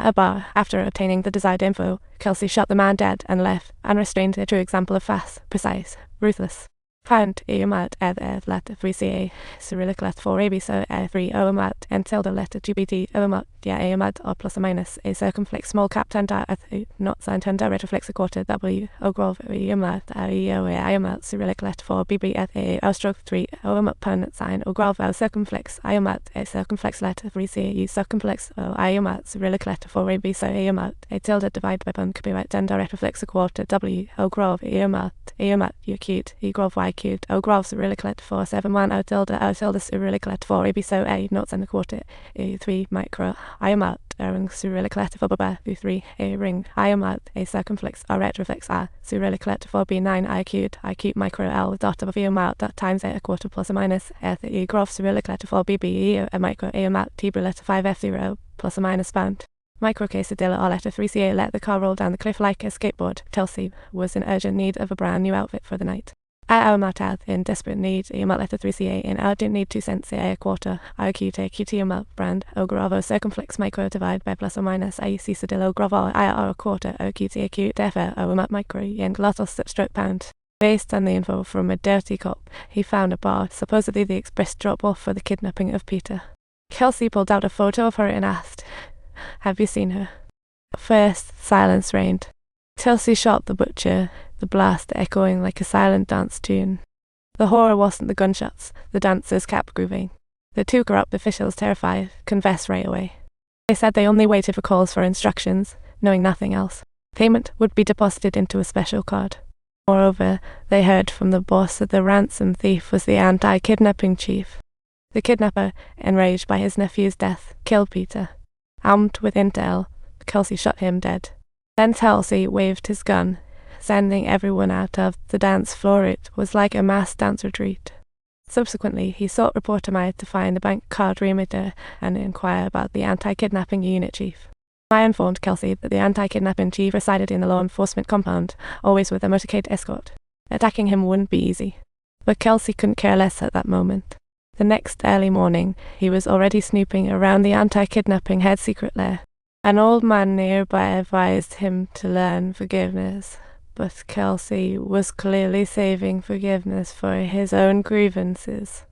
At a bar, after obtaining the desired info, Kelsey shot the man dead and left, unrestrained, a true example of fast, precise, ruthless. Found mat let 3ca Cyrillic let 4ab so 3 mat and tilde let gbt mat mat or plus or minus a circumflex small cap tanda at not sign tanda retroflex a quarter w ogrov mat mat Cyrillic let 4 bb at a stroke 3 mat permanent sign ogrov circumflex mat a circumflex let 3ca circumflex mat Cyrillic let 4ab so mat a tilde divide by pun copyright tanda retroflex a quarter w ogrov mat acute ogrov y cubed ogrov Cyrillic let 4 7 1 tilde Cyrillic let 4 ab so a knots and a quarter a 3 micro mat ring Cyrillic let 4 baba 3 a ring mat a circumflex a retroflex a Cyrillic let 4 b 9 I cubed micro l dot of mat that times a quarter plus or minus e graph Cyrillic let 4 bb a micro mat t let 5 f0 plus or minus bound. Micro quesadilla or letter 3ca let the car roll down the cliff like a skateboard. Kelsey was in urgent need of a brand new outfit for the night. I mat in desperate need mat letter 3ca in urgent need 2 cents a quarter qt mat brand o gravo circumflex micro divide by plus or minus I quesadilla gravo I a quarter o qt acute defer o mat micro and glottal stroke pound. Based on the info from a dirty cop, he found a bar, supposedly the express drop-off for the kidnapping of Peter. Kelsey pulled out a photo of her and asked, "Have you seen her?" First, silence reigned. Kelsey shot the butcher, the blast echoing like a silent dance tune. The horror wasn't the gunshots, the dancers kept grooving. The two corrupt officials, terrified, confessed right away. They said they only waited for calls for instructions, knowing nothing else. Payment would be deposited into a special card. Moreover, they heard from the boss that the ransom thief was the anti-kidnapping chief. The kidnapper, enraged by his nephew's death, killed Peter. Armed with intel, Kelsey shot him dead. Then Kelsey waved his gun, sending everyone out of the dance floor. It was like a mass dance retreat. Subsequently, he sought reporter Maya to find the bank card remitter and inquire about the anti-kidnapping unit chief. Maya informed Kelsey that the anti-kidnapping chief resided in the law enforcement compound, always with a motorcade escort. Attacking him wouldn't be easy. But Kelsey couldn't care less at that moment. The next early morning, he was already snooping around the anti-kidnapping head secret lair. An old man nearby advised him to learn forgiveness, but Kelsey was clearly saving forgiveness for his own grievances.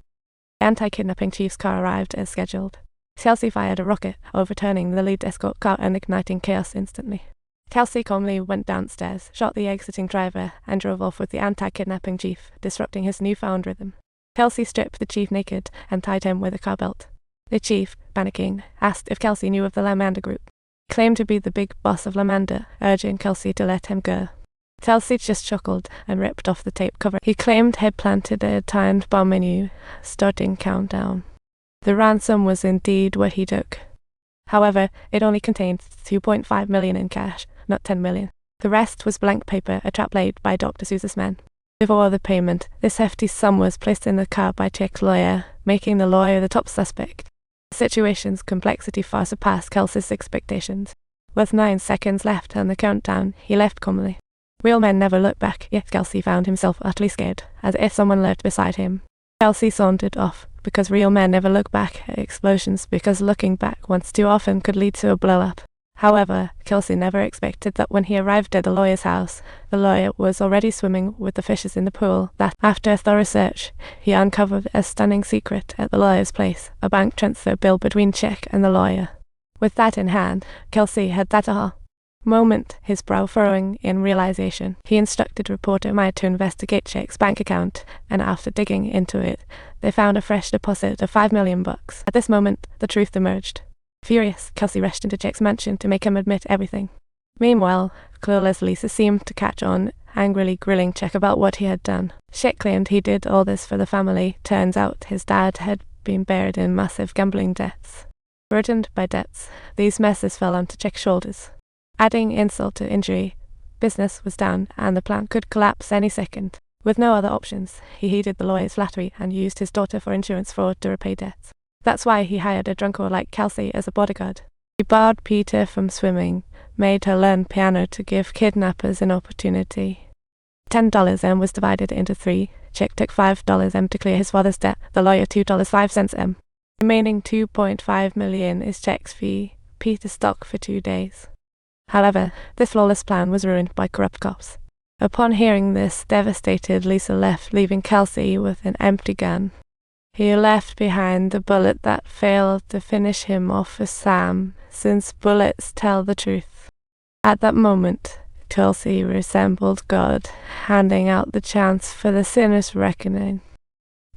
The anti-kidnapping chief's car arrived as scheduled. Kelsey fired a rocket, overturning the lead escort car and igniting chaos instantly. Kelsey calmly went downstairs, shot the exiting driver, and drove off with the anti-kidnapping chief, disrupting his newfound rhythm. Kelsey stripped the chief naked and tied him with a car belt. The chief, panicking, asked if Kelsey knew of the Lamanda group. He claimed to be the big boss of Lamanda, urging Kelsey to let him go. Kelsey just chuckled and ripped off the tape cover he claimed had planted a timed bomb menu, starting countdown. The ransom was indeed what he took. However, it only contained $2.5 million in cash, not $10 million. The rest was blank paper, a trap laid by Dr. Sousa's men. Before the payment, this hefty sum was placed in the car by Chick's lawyer, making the lawyer the top suspect. The situation's complexity far surpassed Kelsey's expectations. With 9 seconds left on the countdown, he left calmly. Real men never look back, yet Kelsey found himself utterly scared, as if someone lurked beside him. Kelsey sauntered off, because real men never look back at explosions, because looking back once too often could lead to a blow-up. However, Kelsey never expected that when he arrived at the lawyer's house, the lawyer was already swimming with the fishes in the pool, that, after a thorough search, he uncovered a stunning secret at the lawyer's place, a bank transfer bill between Chick and the lawyer. With that in hand, Kelsey had that aha moment, his brow furrowing in realization. He instructed reporter Maya to investigate Chick's bank account, and after digging into it, they found a fresh deposit of $5 million. At this moment, the truth emerged. Furious, Kelsey rushed into Chick's mansion to make him admit everything. Meanwhile, clueless Lisa seemed to catch on, angrily grilling Chick about what he had done. Chick claimed he did all this for the family. Turns out his dad had been buried in massive gambling debts. Burdened by debts, these messes fell onto Chick's shoulders. Adding insult to injury, business was down and the plant could collapse any second. With no other options, he heeded the lawyer's flattery and used his daughter for insurance fraud to repay debts. That's why he hired a drunko like Kelsey as a bodyguard. He barred Peter from swimming, made her learn piano to give kidnappers an opportunity. $10 was divided into 3. Chick took $5 to clear his father's debt, the lawyer $2.05. The remaining $2.5 million is Chick's fee, Peter's stock for 2 days. However, this flawless plan was ruined by corrupt cops. Upon hearing this, devastated, Lisa left, leaving Kelsey with an empty gun. He left behind the bullet that failed to finish him off for Sam, since bullets tell the truth. At that moment, Kelsey resembled God, handing out the chance for the sinner's reckoning.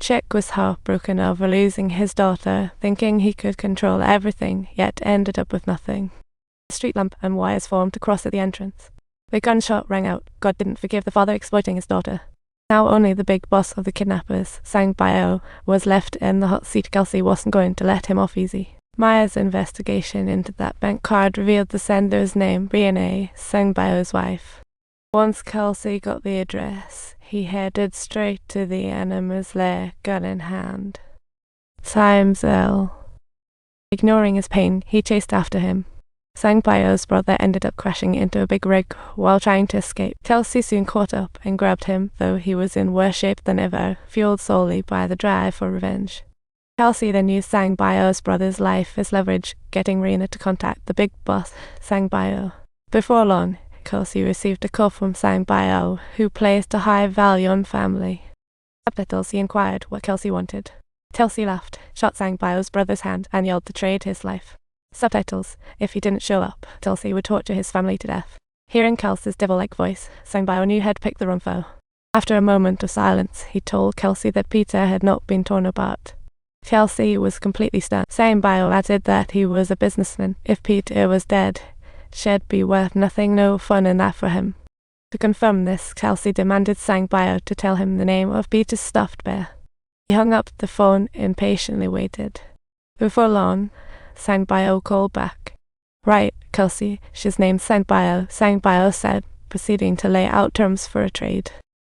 Chick was heartbroken over losing his daughter, thinking he could control everything, yet ended up with nothing. A street lamp and wires formed to cross at the entrance. The gunshot rang out. God didn't forgive the father exploiting his daughter. Now only the big boss of the kidnappers, Sang Bio, was left in the hot seat. Kelsey wasn't going to let him off easy. Maya's investigation into that bank card revealed the sender's name, Brianne, Sang Bio's wife. Once Kelsey got the address, he headed straight to the enemy's lair, gun in hand. Time's ill. Ignoring his pain, he chased after him. Sang Bio's brother ended up crashing into a big rig while trying to escape. Kelsey soon caught up and grabbed him, though he was in worse shape than ever, fueled solely by the drive for revenge. Kelsey then used Sang Bio's brother's life as leverage, getting Rena to contact the big boss, Sang Bio. Before long, Kelsey received a call from Sang Bio, who placed a high value on family. Subtitles, he inquired what Kelsey wanted. Kelsey laughed, shot Sang Bio's brother's hand, and yelled to trade his life. Subtitles, if he didn't show up, Kelsey would torture his family to death. Hearing Kelsey's devil-like voice, Sang Bio knew he'd picked the wrong foe. After a moment of silence, he told Kelsey that Peter had not been torn apart. Kelsey was completely stunned. Sang Bio added that he was a businessman. If Peter was dead, she'd be worth nothing, no fun in that for him. To confirm this, Kelsey demanded Sang Bio to tell him the name of Peter's stuffed bear. He hung up the phone and patiently waited. Before long, Sang Bio called back. Right, Kelsey, she's named Sang Bio, Sang Bio said, proceeding to lay out terms for a trade.